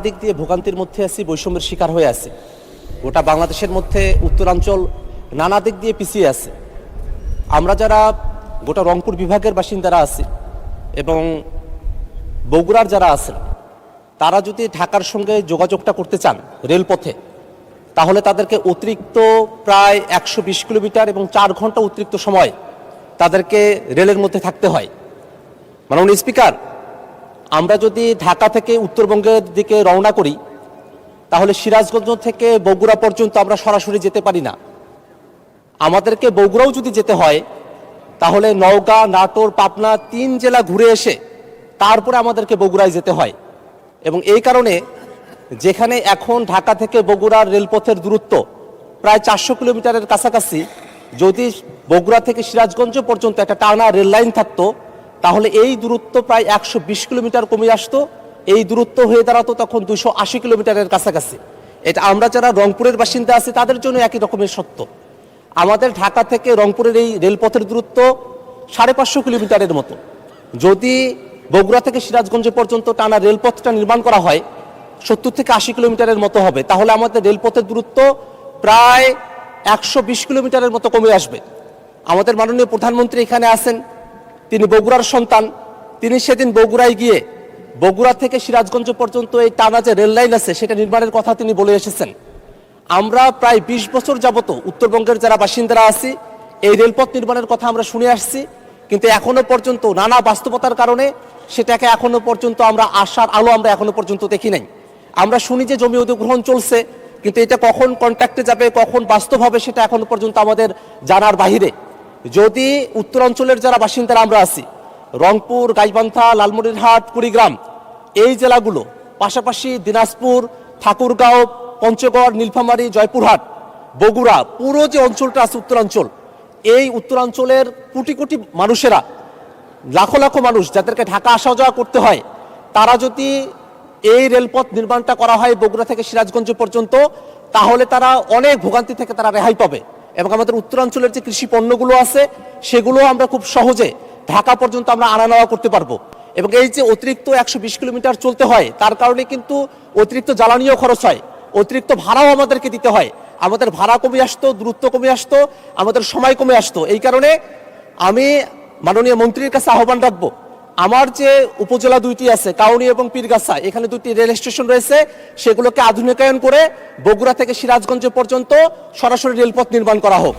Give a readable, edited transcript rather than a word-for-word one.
দিক দিয়ে ভোগান্তির মধ্যে আছি, বৈষম্যের শিকার হয়ে আছে। গোটা বাংলাদেশের মধ্যে উত্তরাঞ্চল নানা দিক দিয়ে পিছিয়ে আছে। আমরা যারা গোটা রংপুর বিভাগের বাসিন্দারা আছি এবং বগুড়ার যারা আছেন, তারা যদি ঢাকার সঙ্গে যোগাযোগটা করতে চান রেলপথে, তাহলে তাদেরকে অতিরিক্ত প্রায় 120 কিলোমিটার এবং 4 ঘন্টা অতিরিক্ত সময় তাদেরকে রেলের মধ্যে থাকতে হয়। মাননীয় স্পিকার, আমরা যদি ঢাকা থেকে উত্তরবঙ্গের দিকে রওনা করি, তাহলে সিরাজগঞ্জ থেকে বগুড়া পর্যন্ত আমরা সরাসরি যেতে পারি না। আমাদেরকে বগুড়াও যদি যেতে হয়, তাহলে নওগাঁ, নাটোর, পাবনা 3 জেলা ঘুরে এসে তারপরে আমাদেরকে বগুড়ায় যেতে হয়। এবং এই কারণে যেখানে এখন ঢাকা থেকে বগুড়ার রেলপথের দূরত্ব প্রায় 400 কিলোমিটারের কাছাকাছি, যদি বগুড়া থেকে সিরাজগঞ্জ পর্যন্ত একটা টানা রেল লাইন থাকতো, তাহলে এই দূরত্ব প্রায় 120 কিলোমিটার কমে আসতো। এই দূরত্ব হয়ে দাঁড়াতো তখন 280 কিলোমিটারের কাছাকাছি। এটা আমরা যারা রংপুরের বাসিন্দা আছি তাদের জন্য একই রকমের সত্য। আমাদের ঢাকা থেকে রংপুরের এই রেলপথের দূরত্ব 550 কিলোমিটারের মতো। যদি বগুড়া থেকে সিরাজগঞ্জ পর্যন্ত টানা রেলপথটা নির্মাণ করা হয়, 70 থেকে 80 কিলোমিটারের মতো হবে। তাহলে আমাদের রেলপথের দূরত্ব প্রায় 120 কিলোমিটারের মতো কমে আসবে। আমাদের মাননীয় প্রধানমন্ত্রী এখানে আছেন, তিনি বগুড়ার সন্তান। তিনি সেদিন বগুড়ায় গিয়ে বগুড়া থেকে সিরাজগঞ্জ পর্যন্ত এই টানা যে রেল লাইন আছে সেটা নির্মাণের কথা তিনি বলে এসেছেন। আমরা প্রায় 20 বছর যাবত উত্তরবঙ্গের যারা বাসিন্দারা আছি, এই রেলপথ নির্মাণের কথা আমরা শুনে আসছি, কিন্তু এখনো পর্যন্ত নানা বাস্তবতার কারণে সেটাকে এখনো পর্যন্ত আমরা আশার আলো আমরা এখনো পর্যন্ত দেখি নাই। আমরা শুনি যে জমি অধিগ্রহণ চলছে, কিন্তু এটা কখন কন্ট্রাক্টে যাবে, কখন বাস্তব হবে, সেটা এখনো পর্যন্ত আমাদের জানার বাহিরে। যদি উত্তরাঞ্চলের যারা বাসিন্দারা আমরা আছি, রংপুর, গাইবান্ধা, লালমনিরহাট, কুড়িগ্রাম, এই জেলাগুলো, পাশাপাশি দিনাজপুর, ঠাকুরগাঁও, পঞ্চগড়, নীলফামারী, জয়পুরহাট, বগুড়া, পুরো যে অঞ্চলটা আছে উত্তরাঞ্চল, এই উত্তরাঞ্চলের কোটি কোটি মানুষেরা, লাখো লাখো মানুষ যাদেরকে ঢাকা আসা যাওয়া করতে হয়, তারা যদি এই রেলপথ নির্মাণটা করা হয় বগুড়া থেকে সিরাজগঞ্জ পর্যন্ত, তাহলে তারা অনেক ভোগান্তি থেকে তারা রেহাই পাবে। এবং আমাদের উত্তরাঞ্চলের যে কৃষি পণ্যগুলো আছে সেগুলো আমরা খুব সহজে ঢাকা পর্যন্ত আমরা আনা নেওয়া করতে পারবো। এবং এই যে অতিরিক্ত 120 কিলোমিটার চলতে হয়, তার কারণে কিন্তু অতিরিক্ত জ্বালানিও খরচ হয়, অতিরিক্ত ভাড়াও আমাদেরকে দিতে হয়। আমাদের ভাড়া কমে আসতো, দূরত্ব কমে আসতো, আমাদের সময় কমে আসতো। এই কারণে আমি মাননীয় মন্ত্রীর কাছে আহ্বান রাখবো, আমার যে উপজেলা 2টি আছে, কাউনী এবং পীরগাছা, এখানে 2টি রেল স্টেশন রয়েছে, সেগুলোকে আধুনিকায়ন করে বগুড়া থেকে সিরাজগঞ্জ পর্যন্ত সরাসরি রেলপথ নির্মাণ করা হোক।